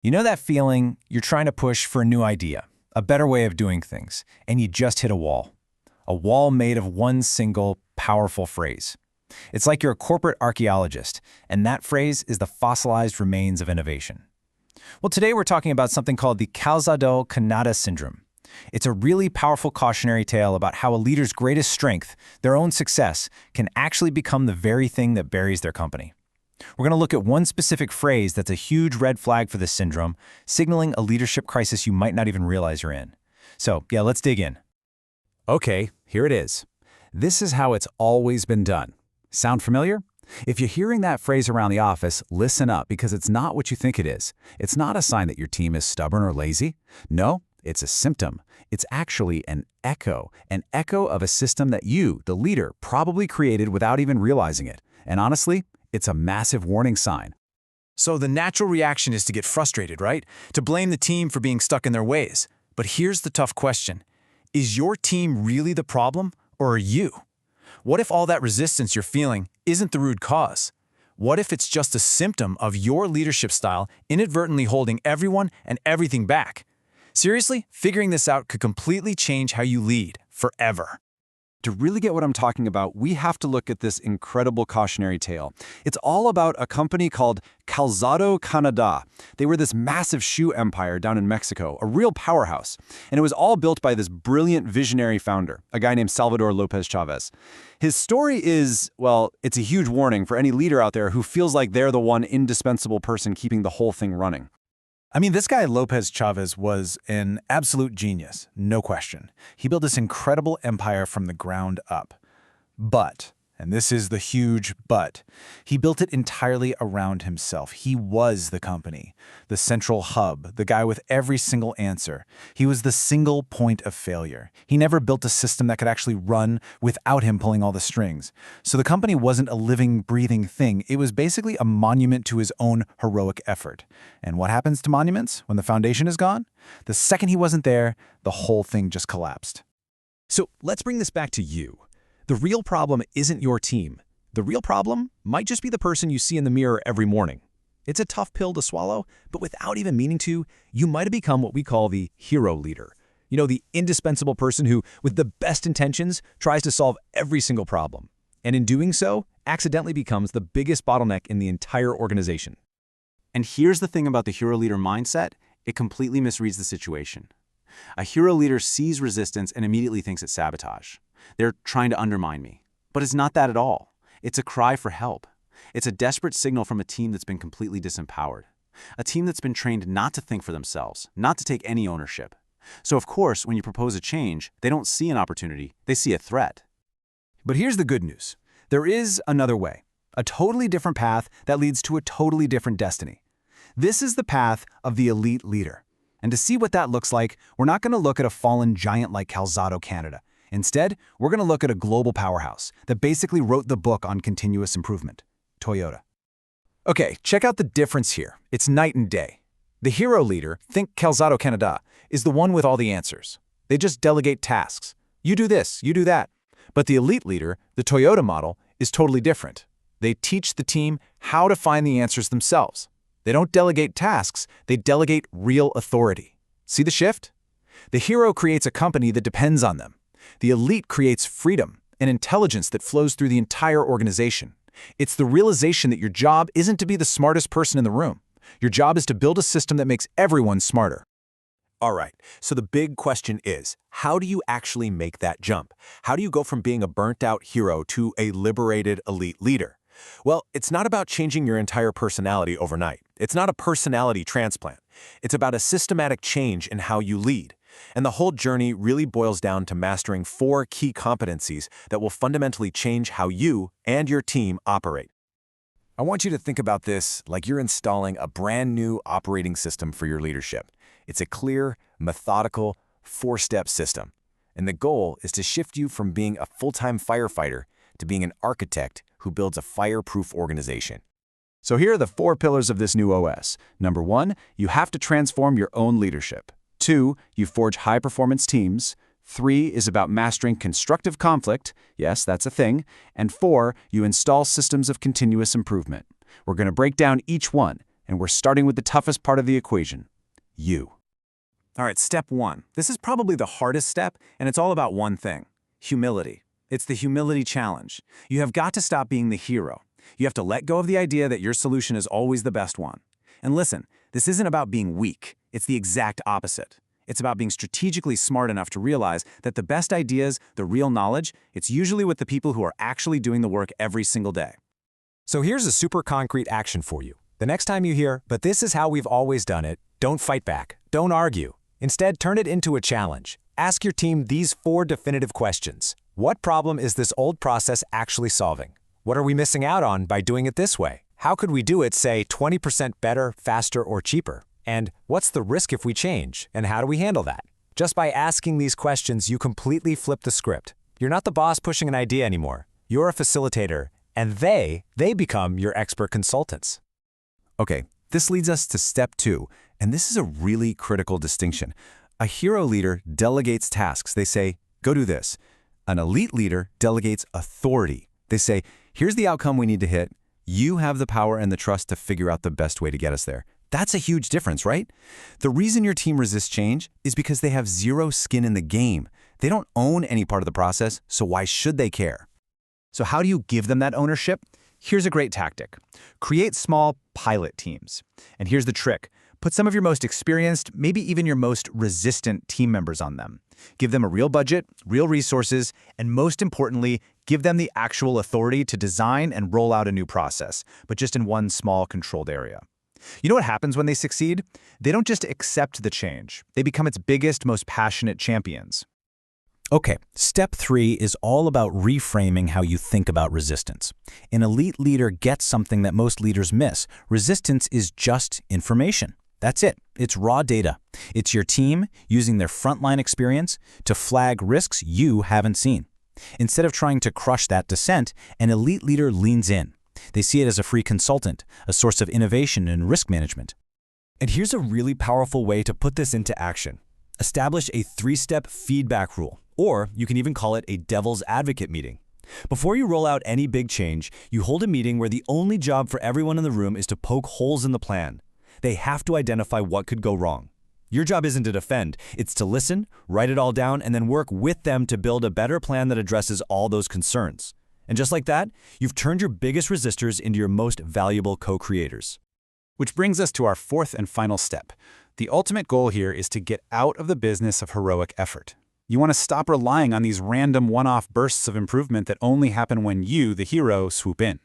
You know that feeling you're trying to push for a new idea, a better way of doing things, and you just hit a wall? A wall made of one single, powerful phrase. It's like you're a corporate archaeologist, and that phrase is the fossilized remains of innovation. Well, today we're talking about something called the Calzado-CANADÁ syndrome. It's a really powerful cautionary tale about how a leader's greatest strength, their own success, can actually become the very thing that buries their company. We're going to look at one specific phrase that's a huge red flag for this syndrome, signaling a leadership crisis you might not even realize you're in. So, let's dig in. Okay, here it is. This is how it's always been done. Sound familiar? If you're hearing that phrase around the office, listen up, because it's not what you think it is. It's not a sign that your team is stubborn or lazy. No, it's a symptom. It's actually an echo of a system that you, the leader, probably created without even realizing it. And honestly, it's a massive warning sign. So the natural reaction is to get frustrated, right? To blame the team for being stuck in their ways. But here's the tough question. Is your team really the problem, or are you? What if all that resistance you're feeling isn't the root cause? What if it's just a symptom of your leadership style inadvertently holding everyone and everything back? Seriously, figuring this out could completely change how you lead forever. To really get what I'm talking about, we have to look at this incredible cautionary tale. It's all about a company called Calzado, CANADÁ. They were this massive shoe empire down in Mexico, a real powerhouse. And it was all built by this brilliant visionary founder, a guy named Salvador Lopez Chavez. His story is, well, it's a huge warning for any leader out there who feels like they're the one indispensable person keeping the whole thing running. I mean, this guy Lopez Chavez was an absolute genius, no question. He built this incredible empire from the ground up. But, and this is the huge but, he built it entirely around himself. He was the company, the central hub, the guy with every single answer. He was the single point of failure. He never built a system that could actually run without him pulling all the strings. So the company wasn't a living, breathing thing. It was basically a monument to his own heroic effort. And what happens to monuments when the foundation is gone? The second he wasn't there, the whole thing just collapsed. So let's bring this back to you. The real problem isn't your team. The real problem might just be the person you see in the mirror every morning. It's a tough pill to swallow, but without even meaning to, you might have become what we call the hero leader. You know, the indispensable person who, with the best intentions, tries to solve every single problem. And in doing so, accidentally becomes the biggest bottleneck in the entire organization. And here's the thing about the hero leader mindset, it completely misreads the situation. A hero leader sees resistance and immediately thinks it's sabotage. They're trying to undermine me. But it's not that at all. It's a cry for help. It's a desperate signal from a team that's been completely disempowered. A team that's been trained not to think for themselves, not to take any ownership. So of course, when you propose a change, they don't see an opportunity, they see a threat. But here's the good news. There is another way, a totally different path that leads to a totally different destiny. This is the path of the elite leader. And to see what that looks like, we're not going to look at a fallen giant like Calzado, Canada. Instead, we're going to look at a global powerhouse that basically wrote the book on continuous improvement, Toyota. Okay, check out the difference here. It's night and day. The hero leader, think Calzado, CANADÁ, is the one with all the answers. They just delegate tasks. You do this, you do that. But the elite leader, the Toyota model, is totally different. They teach the team how to find the answers themselves. They don't delegate tasks, they delegate real authority. See the shift? The hero creates a company that depends on them. The elite creates freedom and intelligence that flows through the entire organization. It's the realization that your job isn't to be the smartest person in the room. Your job is to build a system that makes everyone smarter. All right, so the big question is, how do you actually make that jump? How do you go from being a burnt-out hero to a liberated elite leader? Well, it's not about changing your entire personality overnight. It's not a personality transplant. It's about a systematic change in how you lead. And the whole journey really boils down to mastering 4 key competencies that will fundamentally change how you and your team operate. I want you to think about this like you're installing a brand new operating system for your leadership. It's a clear, methodical, 4-step system. And the goal is to shift you from being a full-time firefighter to being an architect who builds a fireproof organization. So here are the 4 pillars of this new OS. Number 1, you have to transform your own leadership. 2, you forge high-performance teams. 3 is about mastering constructive conflict. Yes, that's a thing. And 4, you install systems of continuous improvement. We're going to break down each one, And we're starting with the toughest part of the equation, you. All right, step 1. This is probably the hardest step, and it's all about one thing: humility. It's the humility challenge. You have got to stop being the hero. You have to let go of the idea that your solution is always the best one. And listen, this isn't about being weak. It's the exact opposite. It's about being strategically smart enough to realize that the best ideas, the real knowledge, it's usually with the people who are actually doing the work every single day. So here's a super concrete action for you. The next time you hear, "But this is how we've always done it," don't fight back. Don't argue. Instead, turn it into a challenge. Ask your team these 4 definitive questions. What problem is this old process actually solving? What are we missing out on by doing it this way? How could we do it, say, 20% better, faster, or cheaper? And what's the risk if we change? And how do we handle that? Just by asking these questions, you completely flip the script. You're not the boss pushing an idea anymore. You're a facilitator, and they become your expert consultants. Okay, this leads us to step 2, and this is a really critical distinction. A hero leader delegates tasks. They say, go do this. An elite leader delegates authority. They say, here's the outcome we need to hit. You have the power and the trust to figure out the best way to get us there. That's a huge difference, right? The reason your team resists change is because they have zero skin in the game. They don't own any part of the process, so why should they care? So how do you give them that ownership? Here's a great tactic. Create small pilot teams. And here's the trick. Put some of your most experienced, maybe even your most resistant team members on them. Give them a real budget, real resources, and most importantly, give them the actual authority to design and roll out a new process, but just in one small controlled area. You know what happens when they succeed? They don't just accept the change. They become its biggest, most passionate champions. Okay, step 3 is all about reframing how you think about resistance. An elite leader gets something that most leaders miss. Resistance is just information. That's it. It's raw data. It's your team using their frontline experience to flag risks you haven't seen. Instead of trying to crush that dissent, an elite leader leans in. They see it as a free consultant, a source of innovation and risk management. And here's a really powerful way to put this into action. Establish a 3-step feedback rule, or you can even call it a devil's advocate meeting. Before you roll out any big change, you hold a meeting where the only job for everyone in the room is to poke holes in the plan. They have to identify what could go wrong. Your job isn't to defend, it's to listen, write it all down, and then work with them to build a better plan that addresses all those concerns. And just like that, you've turned your biggest resistors into your most valuable co-creators. Which brings us to our 4th and final step. The ultimate goal here is to get out of the business of heroic effort. You want to stop relying on these random one-off bursts of improvement that only happen when you, the hero, swoop in.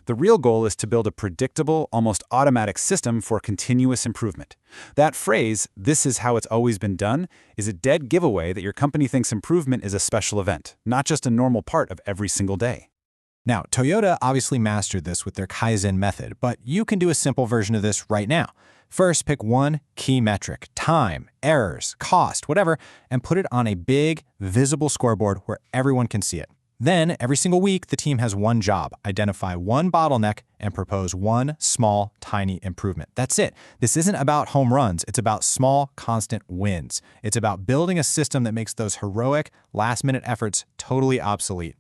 The real goal is to build a predictable, almost automatic system for continuous improvement. That phrase, "this is how it's always been done," is a dead giveaway that your company thinks improvement is a special event, not just a normal part of every single day. Now, Toyota obviously mastered this with their Kaizen method, but you can do a simple version of this right now. First, pick one key metric, time, errors, cost, whatever, and put it on a big, visible scoreboard where everyone can see it. Then, every single week, the team has one job: identify one bottleneck and propose one small, tiny improvement. That's it. This isn't about home runs. It's about small, constant wins. It's about building a system that makes those heroic, last-minute efforts totally obsolete.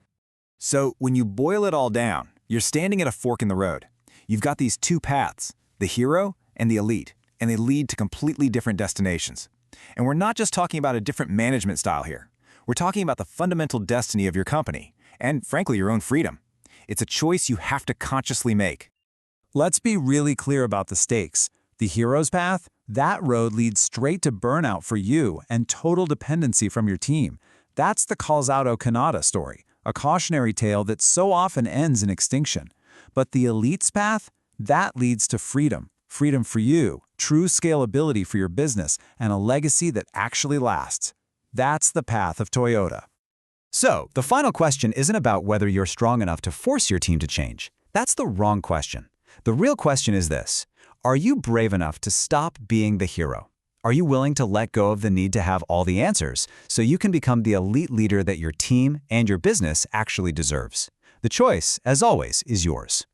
So when you boil it all down, you're standing at a fork in the road. You've got these 2 paths, the hero and the elite, and they lead to completely different destinations. And we're not just talking about a different management style here. We're talking about the fundamental destiny of your company, and frankly, your own freedom. It's a choice you have to consciously make. Let's be really clear about the stakes. The hero's path, that road leads straight to burnout for you and total dependency from your team. That's the Calzado CANADÁ story, a cautionary tale that so often ends in extinction. But the elite's path, that leads to freedom. Freedom for you, true scalability for your business, and a legacy that actually lasts. That's the path of Toyota. So, the final question isn't about whether you're strong enough to force your team to change. That's the wrong question. The real question is this: are you brave enough to stop being the hero? Are you willing to let go of the need to have all the answers so you can become the elite leader that your team and your business actually deserves? The choice, as always, is yours.